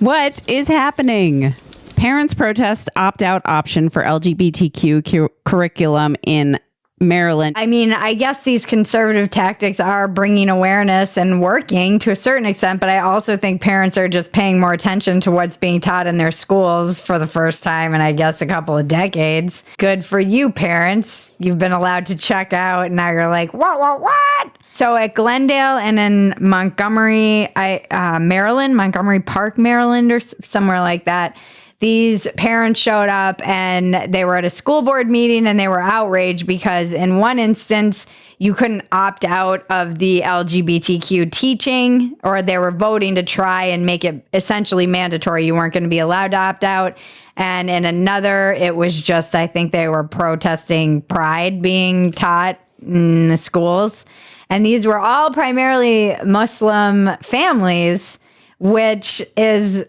What is happening? Parents protest opt-out option for LGBTQ curriculum in Maryland. I mean, I guess these conservative tactics are bringing awareness and working to a certain extent, but I also think parents are just paying more attention to what's being taught in their schools for the first time in, I guess, a couple of decades. Good for you, parents. You've been allowed to check out, and now you're like, what? So at Glendale and in Montgomery, Maryland, Montgomery Park, Maryland, or somewhere like that, these parents showed up and they were at a school board meeting and they were outraged because in one instance, you couldn't opt out of the LGBTQ teaching, or they were voting to try and make it essentially mandatory. You weren't going to be allowed to opt out. And in another, it was just, I think they were protesting pride being taught in the schools. And these were all primarily Muslim families, which is,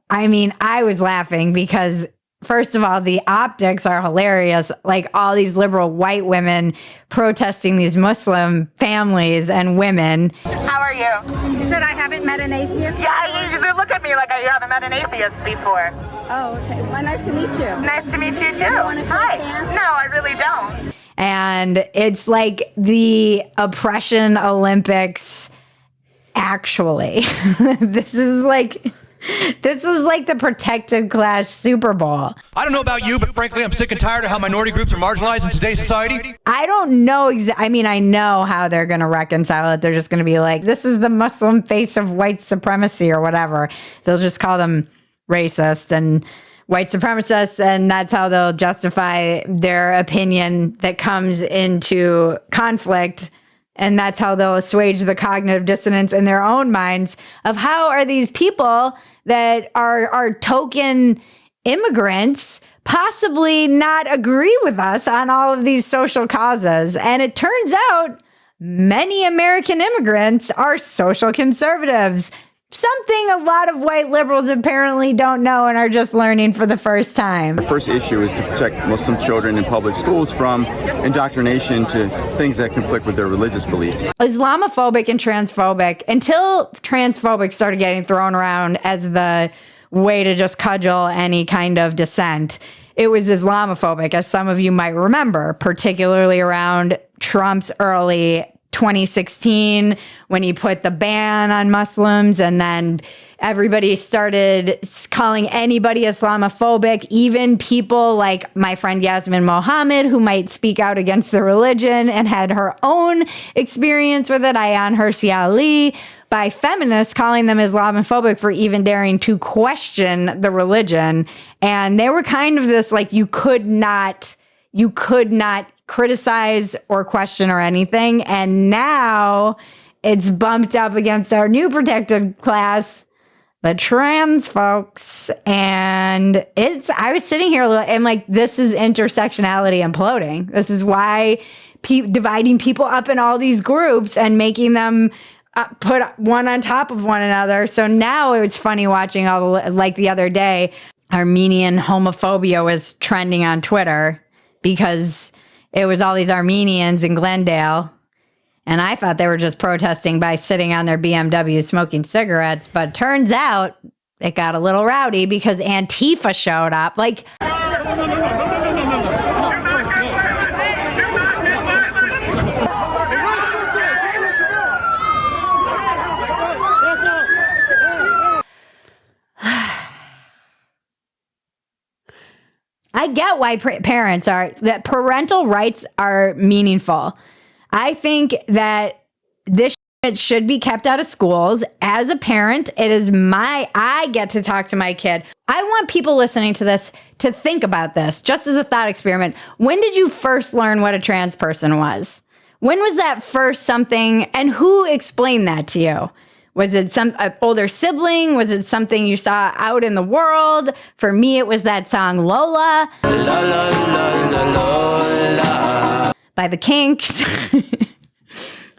I mean, I was laughing because, first of all, the optics are hilarious. Like all these liberal white women protesting these Muslim families and women. How are you? You said I haven't met an atheist? Yeah, you look at me like you haven't met an atheist before. Oh, okay. Well, nice to meet you. Nice to meet you, too. You want to shake Hi. hands? No, I really don't. And it's like the oppression Olympics, actually. This is like the protected class Super Bowl. I don't know about you, but frankly, I'm sick and tired of how minority groups are marginalized in today's society. I don't know. I mean, I know how they're going to reconcile it. They're just going to be like, this is the Muslim face of white supremacy or whatever. They'll just call them racist and white supremacists, and that's how they'll justify their opinion that comes into conflict. And that's how they'll assuage the cognitive dissonance in their own minds of how are these people that are token immigrants possibly not agree with us on all of these social causes. And it turns out many American immigrants are social conservatives. Something a lot of white liberals apparently don't know and are just learning for the first time. The first issue is to protect Muslim children in public schools from indoctrination to things that conflict with their religious beliefs. Islamophobic and transphobic, until transphobic started getting thrown around as the way to just cudgel any kind of dissent, it was Islamophobic, as some of you might remember, particularly around Trump's early 2016 when he put the ban on Muslims, and then everybody started calling anybody Islamophobic, even people like my friend Yasmin Mohammed, who might speak out against the religion and had her own experience with it, Ayan Hirsi Ali, by feminists calling them Islamophobic for even daring to question the religion. And they were kind of this, like, you could not criticize or question or anything. And now it's bumped up against our new protected class, the trans folks. And I was sitting here and like, this is intersectionality imploding. This is why dividing people up in all these groups and making them put one on top of one another. So now it's funny watching like the other day, Armenian homophobia was trending on Twitter because it was all these Armenians in Glendale, and I thought they were just protesting by sitting on their BMW smoking cigarettes, but turns out it got a little rowdy because Antifa showed up. Like, I get why that parental rights are meaningful. I think that this shit should be kept out of schools. As a parent, I get to talk to my kid. I want people listening to this to think about this just as a thought experiment. When did you first learn what a trans person was? When was that first something, and who explained that to you? Was it some older sibling? Was it something you saw out in the world? For me, it was that song Lola, la, la, la, la, la, by the Kinks.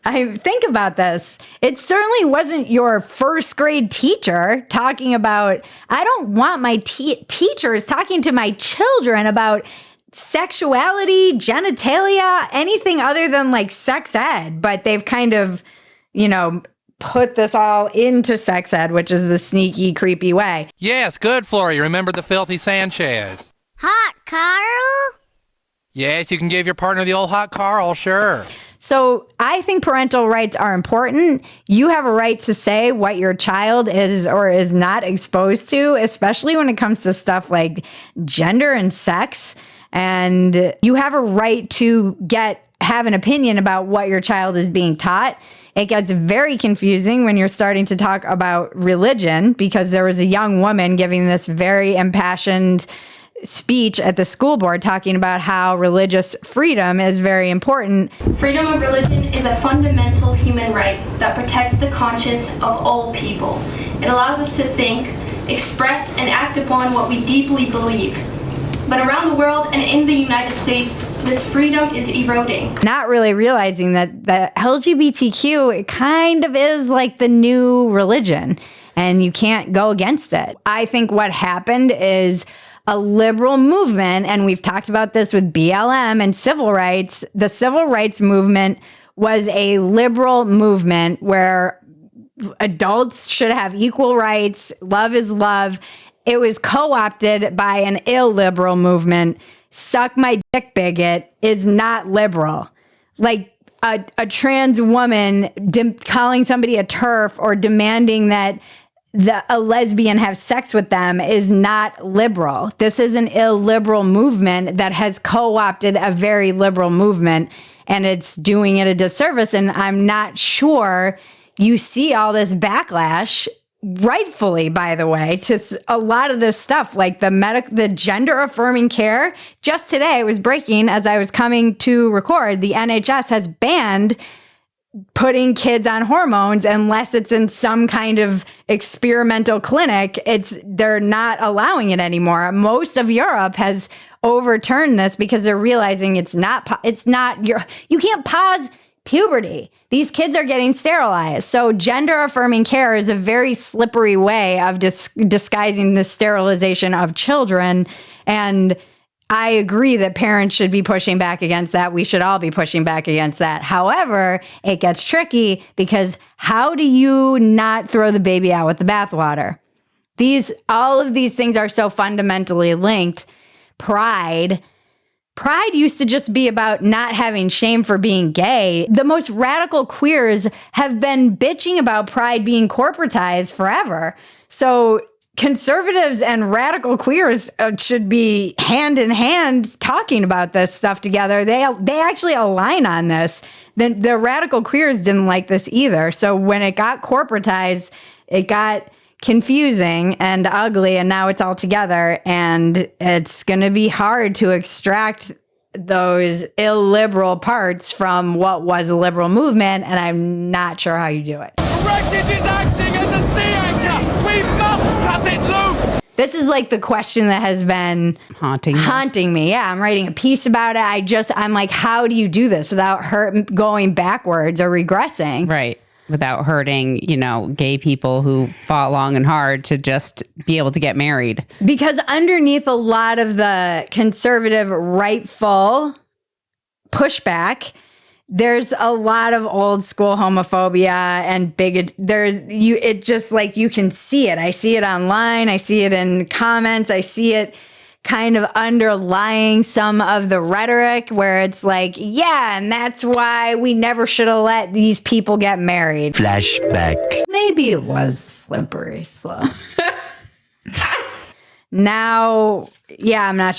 I think about this. It certainly wasn't your first grade teacher talking about, I don't want my teachers talking to my children about sexuality, genitalia, anything other than like sex ed, but they've kind of, put this all into sex ed, which is the sneaky, creepy way. Yes, good, Flory. Remember the filthy Sanchez. Hot Carl? Yes, you can give your partner the old hot Carl, sure. So I think parental rights are important. You have a right to say what your child is or is not exposed to, especially when it comes to stuff like gender and sex. And you have a right to have an opinion about what your child is being taught. It gets very confusing when you're starting to talk about religion, because there was a young woman giving this very impassioned speech at the school board talking about how religious freedom is very important. Freedom of religion is a fundamental human right that protects the conscience of all people. It allows us to think, express, and act upon what we deeply believe. But around the world and in the United States, this freedom is eroding. Not really realizing that the LGBTQ, it kind of is like the new religion, and you can't go against it. I think what happened is a liberal movement, and we've talked about this with BLM and civil rights. The civil rights movement was a liberal movement where adults should have equal rights. Love is love. It was co-opted by an illiberal movement. Suck my dick, bigot is not liberal. Like a trans woman calling somebody a TERF or demanding that a lesbian have sex with them is not liberal. This is an illiberal movement that has co-opted a very liberal movement, and it's doing it a disservice. And I'm not sure you see all this backlash, rightfully, by the way, to a lot of this stuff, like the gender affirming care. Just today, it was breaking as I was coming to record. The NHS has banned putting kids on hormones unless it's in some kind of experimental clinic. They're not allowing it anymore. Most of Europe has overturned this because they're realizing you can't pause puberty. These kids are getting sterilized. So gender affirming care is a very slippery way of disguising the sterilization of children. And I agree that parents should be pushing back against that. We should all be pushing back against that. However, it gets tricky because how do you not throw the baby out with the bathwater? All of these things are so fundamentally linked. Pride used to just be about not having shame for being gay. The most radical queers have been bitching about pride being corporatized forever. So conservatives and radical queers should be hand in hand talking about this stuff together. They actually align on this. The radical queers didn't like this either. So when it got corporatized, it got confusing and ugly, and now it's all together, and it's going to be hard to extract those illiberal parts from what was a liberal movement, and I'm not sure how you do it. Brexit is acting as a sea anchor. We must cut it loose. This is like the question that has been haunting me. Yeah, I'm writing a piece about it. I'm like, how do you do this without going backwards or regressing? Right. Without hurting, gay people who fought long and hard to just be able to get married. Because underneath a lot of the conservative rightful pushback, there's a lot of old school homophobia and bigot. It just like you can see it. I see it online. I see it in comments. I see it kind of underlying some of the rhetoric where it's like, yeah, and that's why we never should have let these people get married. Flashback. Maybe it was slippery slope. Now, yeah, I'm not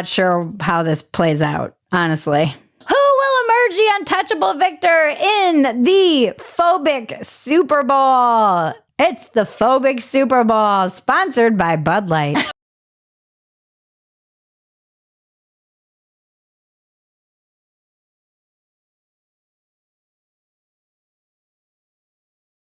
sure how this plays out, honestly. Who will emerge the untouchable victor in the phobic Super Bowl? It's the phobic Super Bowl, sponsored by Bud Light.